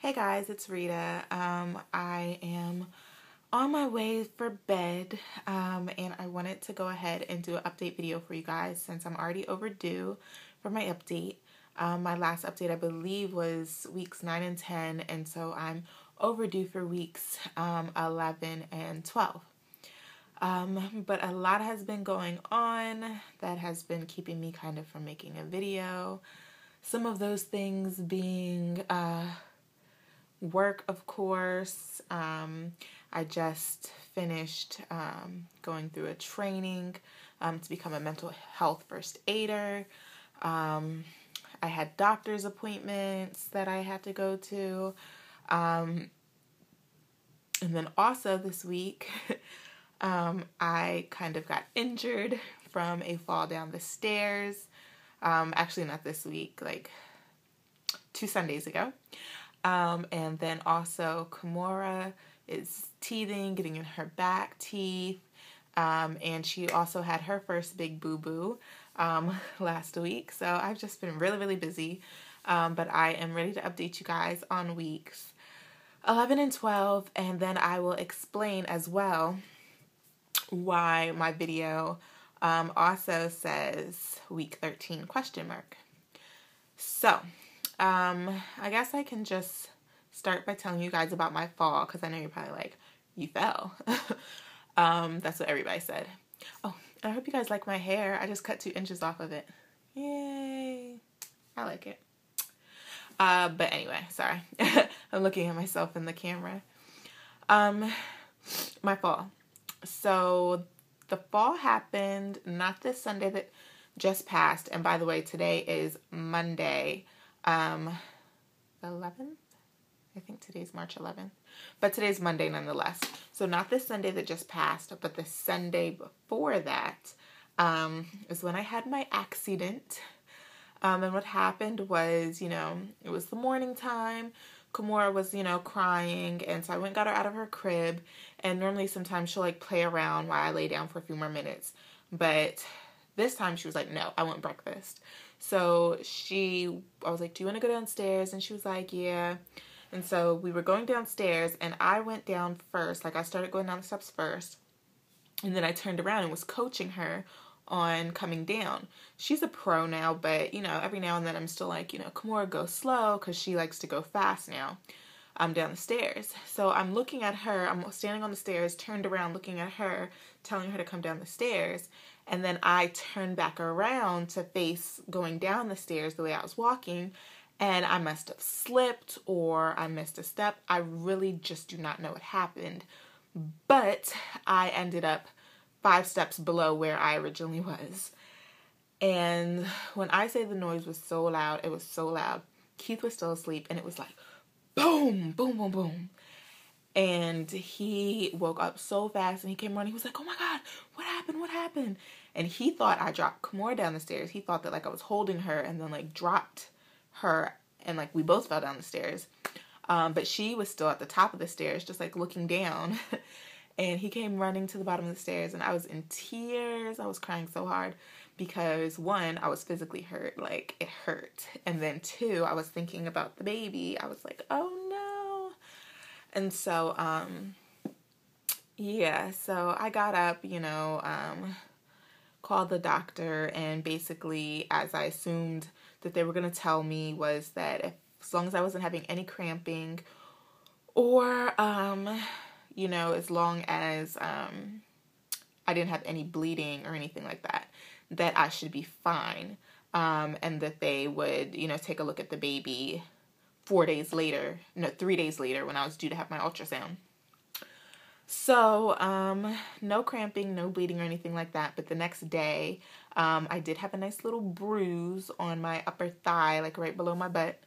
Hey guys, it's Rita. I am on my way for bed, and I wanted to go ahead and do an update video for you guys since I'm already overdue for my update. My last update, I believe, was weeks 9 and 10, and so I'm overdue for weeks 11 and 12. But a lot has been going on that has been keeping me kind of from making a video. Some of those things being work, of course. I just finished going through a training to become a mental health first aider. I had doctor's appointments that I had to go to. And then also this week, I kind of got injured from a fall down the stairs. Actually, not this week, like 2 Sundays ago. And then also Kimora is teething, getting in her back teeth. And she also had her first big boo-boo last week. So I've just been really, really busy. But I am ready to update you guys on weeks 11 and 12. And then I will explain as well why my video also says week 13 question mark. So I guess I can just start by telling you guys about my fall, because I know you're probably like, you fell. That's what everybody said. Oh, I hope you guys like my hair. I just cut 2 inches off of it. Yay. I like it. But anyway, sorry. I'm looking at myself in the camera. My fall. So the fall happened not this Sunday that just passed. And by the way, today is Monday, 11th. I think today's March 11th. But today's Monday nonetheless. So not this Sunday that just passed, but the Sunday before that is when I had my accident. And what happened was, it was the morning time. Kimora was, crying, and so I went and got her out of her crib, and normally sometimes she'll, play around while I lay down for a few more minutes, but this time she was like, no, I want breakfast. So I was like, do you want to go downstairs? And she was like, yeah. And so we were going downstairs, and I went down first, I started going down the steps first, and then I turned around and was coaching her on coming down. She's a pro now, but, every now and then I'm still like, Kimora, go slow, because she likes to go fast now. I'm down the stairs. So I'm looking at her. I'm standing on the stairs, turned around, looking at her, telling her to come down the stairs. And then I turned back around to face going down the stairs the way I was walking, and I must have slipped or I missed a step. I really just do not know what happened. But I ended up 5 steps below where I originally was. And when I say the noise was so loud, it was so loud. Keith was still asleep, and it was like, boom, boom, boom, boom. And he woke up so fast, and he came running. He was like, oh my God, what happened? What happened? And he thought I dropped Kimora down the stairs. He thought that I was holding her and then dropped her, and we both fell down the stairs. But she was still at the top of the stairs, just looking down. And he came running to the bottom of the stairs, and I was in tears. I was crying so hard because, 1, I was physically hurt. It hurt. And then 2, I was thinking about the baby. I was like, oh no. And so, yeah, so I got up, called the doctor, and basically, as I assumed that they were going to tell me, was that as long as I wasn't having any cramping or, as long as I didn't have any bleeding or anything like that, that I should be fine. And that they would, take a look at the baby 3 days later when I was due to have my ultrasound. So, no cramping, no bleeding or anything like that. But the next day, I did have a nice little bruise on my upper thigh, right below my butt.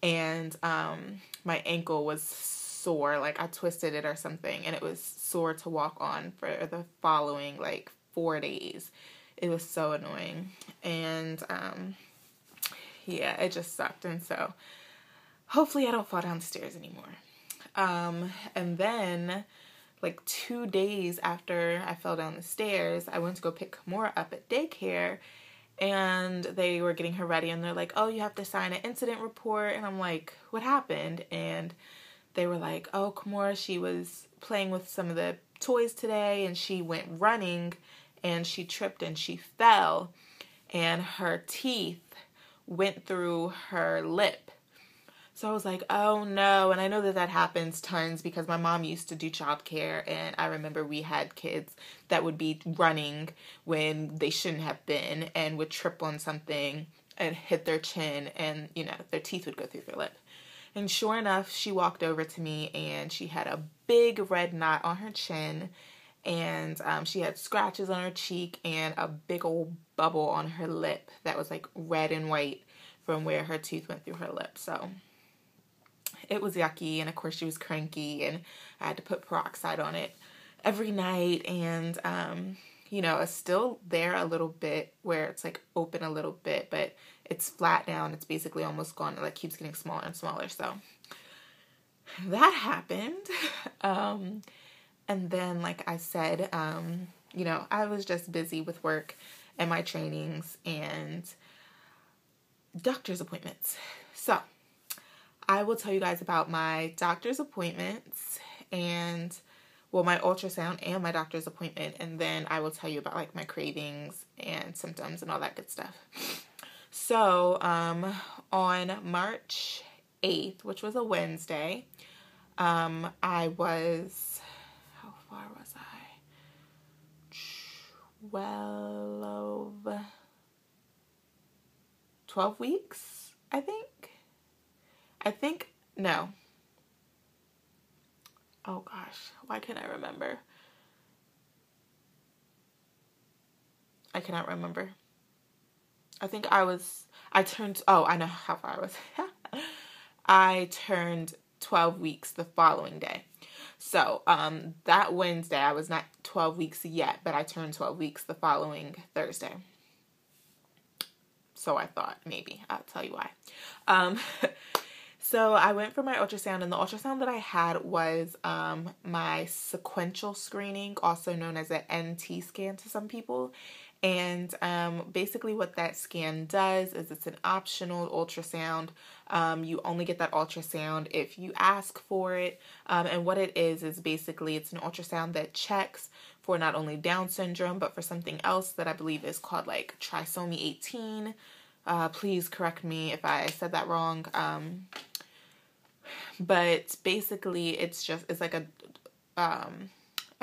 And my ankle was sore, I twisted it or something, and it was sore to walk on for the following 4 days. It was so annoying, and yeah, it just sucked. And so hopefully I don't fall down the stairs anymore. And then 2 days after I fell down the stairs, I went to go pick Kimora up at daycare, And they were getting her ready, and they're like, oh, you have to sign an incident report. And I'm like, what happened? And they were like, oh, Kimora, she was playing with some of the toys today, and she went running, and she tripped and she fell, and her teeth went through her lip. So I was like, oh no. And I know that that happens tons because my mom used to do childcare, and I remember we had kids that would be running when they shouldn't have been and would trip on something and hit their chin, and, you know, their teeth would go through their lip. And sure enough, she walked over to me, and she had a big red knot on her chin, and she had scratches on her cheek and a big old bubble on her lip that was like red and white from where her teeth went through her lip. So it was yucky, and of course she was cranky, and I had to put peroxide on it every night, and you know, it's still there a little bit where it's like open a little bit, but it's flat now, and it's basically almost gone. It like keeps getting smaller and smaller. So that happened. And then, like I said, you know, I was just busy with work and my trainings and doctor's appointments. So I will tell you guys about my doctor's appointments and, well, my ultrasound and my doctor's appointment. And then I will tell you about like my cravings and symptoms and all that good stuff. So, on March 8th, which was a Wednesday, I was, how far was I? 12 weeks, I think, no. Oh gosh, why can't I remember? I cannot remember. I think I turned, oh, I know how far I was. I turned 12 weeks the following day. So, that Wednesday, I was not 12 weeks yet, but I turned 12 weeks the following Thursday. So I thought, maybe. I'll tell you why. So I went for my ultrasound, and the ultrasound that I had was my sequential screening, also known as an NT scan to some people. And basically what that scan does is it's an optional ultrasound. You only get that ultrasound if you ask for it. And what it is basically it's an ultrasound that checks for not only Down syndrome, but for something else that I believe is called like trisomy 18. Please correct me if I said that wrong. But basically it's like a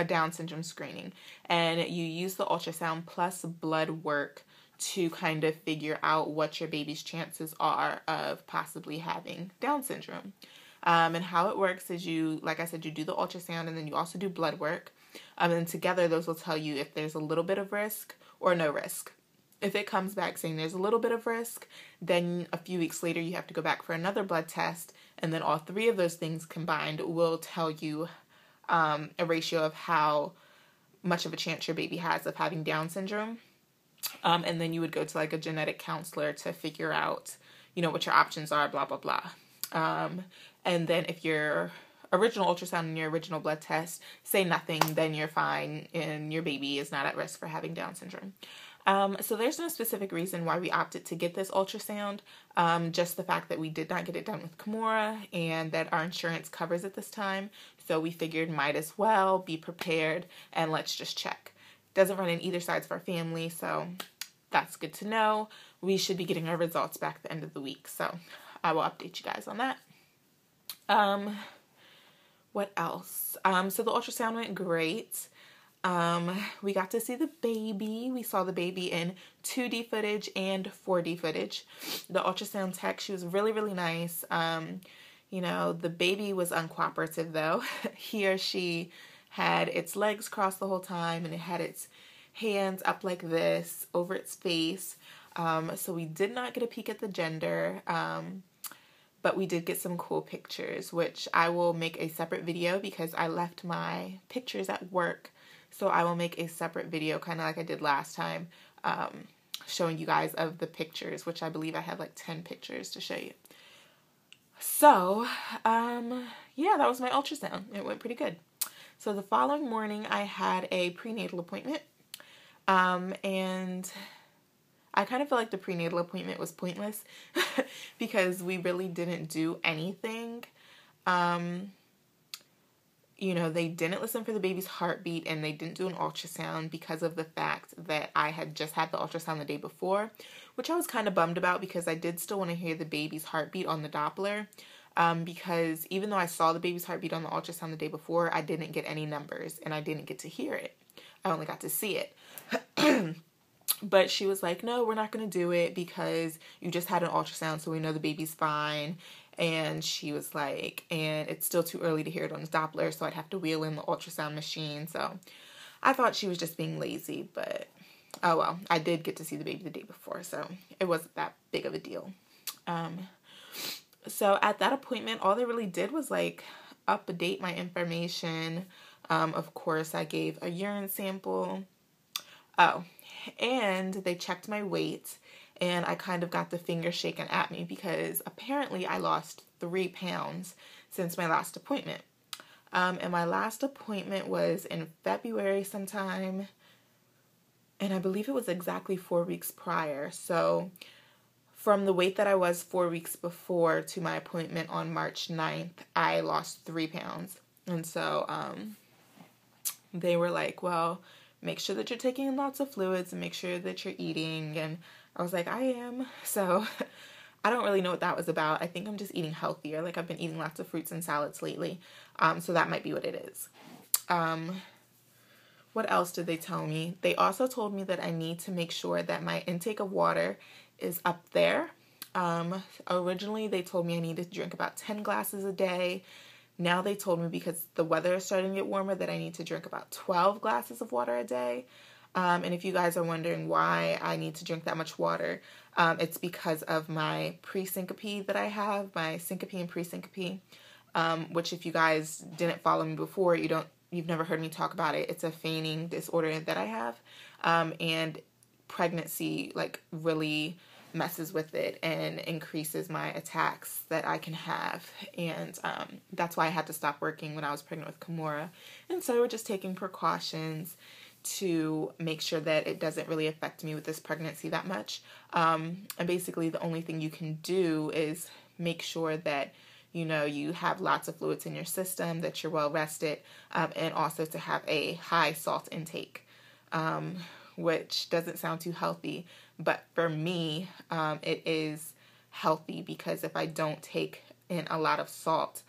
Down syndrome screening, and you use the ultrasound plus blood work to kind of figure out what your baby's chances are of possibly having Down syndrome. And how it works is like I said, you do the ultrasound, and then you also do blood work. And together those will tell you if there's a little bit of risk or no risk. If it comes back saying there's a little bit of risk, then a few weeks later you have to go back for another blood test, and then all three of those things combined will tell you a ratio of how much of a chance your baby has of having Down syndrome. And then you would go to like a genetic counselor to figure out, you know, what your options are, blah, blah, blah. And then if your original ultrasound and your original blood test say nothing, then you're fine and your baby is not at risk for having Down syndrome. So there's no specific reason why we opted to get this ultrasound. Just the fact that we did not get it done with Kimora and that our insurance covers it this time. So we figured might as well be prepared and let's just check. Doesn't run in either sides of our family, so that's good to know. We should be getting our results back at the end of the week, so I will update you guys on that. What else? So the ultrasound went great. We got to see the baby. We saw the baby in 2D footage and 4D footage. The ultrasound tech, she was really, really nice. You know, the baby was uncooperative though. He or she had its legs crossed the whole time, and it had its hands up like this over its face. So we did not get a peek at the gender, but we did get some cool pictures, which I will make a separate video because I left my pictures at work. So I will make a separate video, kind of like I did last time, showing you guys of the pictures, which I believe I have like 10 pictures to show you. So, yeah, that was my ultrasound. It went pretty good. So the following morning, I had a prenatal appointment, and I kind of feel like the prenatal appointment was pointless because we really didn't do anything. They didn't listen for the baby's heartbeat, and they didn't do an ultrasound because of the fact that I had just had the ultrasound the day before, which I was kind of bummed about because I did still want to hear the baby's heartbeat on the Doppler. Because even though I saw the baby's heartbeat on the ultrasound the day before, I didn't get any numbers and I didn't get to hear it. I only got to see it. But she was like, no, we're not going to do it because you just had an ultrasound, so we know the baby's fine. And she was like, and it's still too early to hear it on the Doppler, so I'd have to wheel in the ultrasound machine. So I thought she was just being lazy, but oh well, I did get to see the baby the day before, so it wasn't that big of a deal. So at that appointment, all they really did was like update my information. Of course, I gave a urine sample. Oh, and they checked my weight, and I kind of got the finger shaken at me because apparently I lost 3 pounds since my last appointment. And my last appointment was in February sometime, and I believe it was exactly 4 weeks prior. So from the weight that I was 4 weeks before to my appointment on March 9th, I lost 3 pounds. And so they were like, well, make sure that you're taking in lots of fluids and make sure that you're eating. And I was like, I am. So I don't really know what that was about. I think I'm just eating healthier. Like I've been eating lots of fruits and salads lately. So that might be what it is. What else did they tell me? They also told me that I need to make sure that my intake of water is up there. Originally they told me I needed to drink about 10 glasses a day. Now they told me because the weather is starting to get warmer that I need to drink about 12 glasses of water a day. And if you guys are wondering why I need to drink that much water, it's because of my pre-syncope that I have, my syncope and pre-syncope, which if you guys didn't follow me before, you've never heard me talk about it. It's a feigning disorder that I have, and pregnancy like really messes with it and increases my attacks that I can have. And that's why I had to stop working when I was pregnant with Kimura. And so we're just taking precautions to make sure that it doesn't really affect me with this pregnancy that much. And basically the only thing you can do is make sure that you have lots of fluids in your system, that you're well rested, and also to have a high salt intake, which doesn't sound too healthy. But for me, it is healthy because if I don't take in a lot of salt,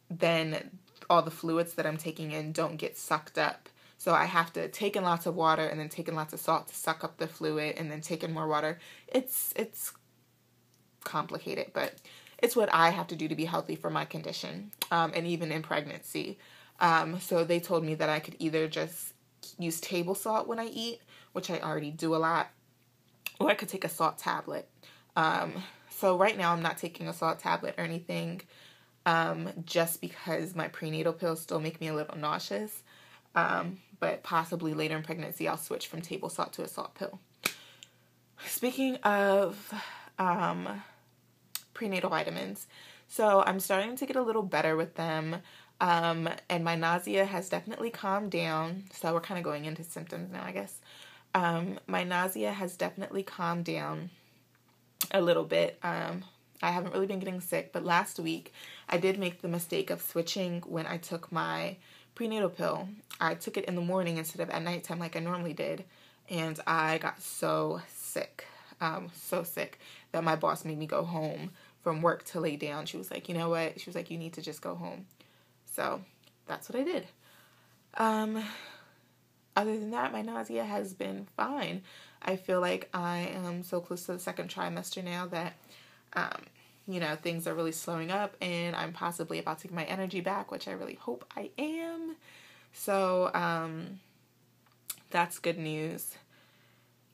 then all the fluids that I'm taking in don't get sucked up. So I have to take in lots of water and then take in lots of salt to suck up the fluid and then take in more water. It's complicated, but it's what I have to do to be healthy for my condition, and even in pregnancy. So they told me that I could either just use table salt when I eat, which I already do a lot, or I could take a salt tablet. So right now I'm not taking a salt tablet or anything, just because my prenatal pills still make me a little nauseous. But possibly later in pregnancy I'll switch from table salt to a salt pill. Speaking of prenatal vitamins, so I'm starting to get a little better with them. And my nausea has definitely calmed down. So we're kind of going into symptoms now, I guess. My nausea has definitely calmed down a little bit. I haven't really been getting sick, but last week I did make the mistake of switching when I took my prenatal pill. I took it in the morning instead of at nighttime like I normally did, and I got so sick that my boss made me go home from work to lay down. She was like, you know what? She was like, you need to just go home. So that's what I did. Other than that, my nausea has been fine. I feel like I am so close to the second trimester now that, things are really slowing up and I'm possibly about to get my energy back, which I really hope I am. So, that's good news.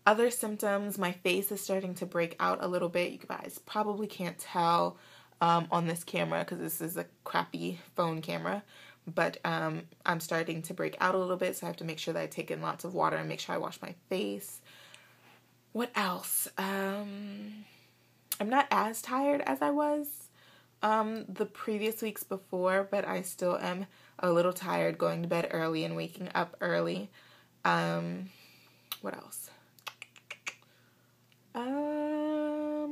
Other symptoms, my face is starting to break out a little bit. You guys probably can't tell on this camera because this is a crappy phone camera. But I'm starting to break out a little bit, so I have to make sure that I take in lots of water and make sure I wash my face. What else? I'm not as tired as I was the previous weeks before, but I still am a little tired going to bed early and waking up early. What else? I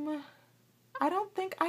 don't think I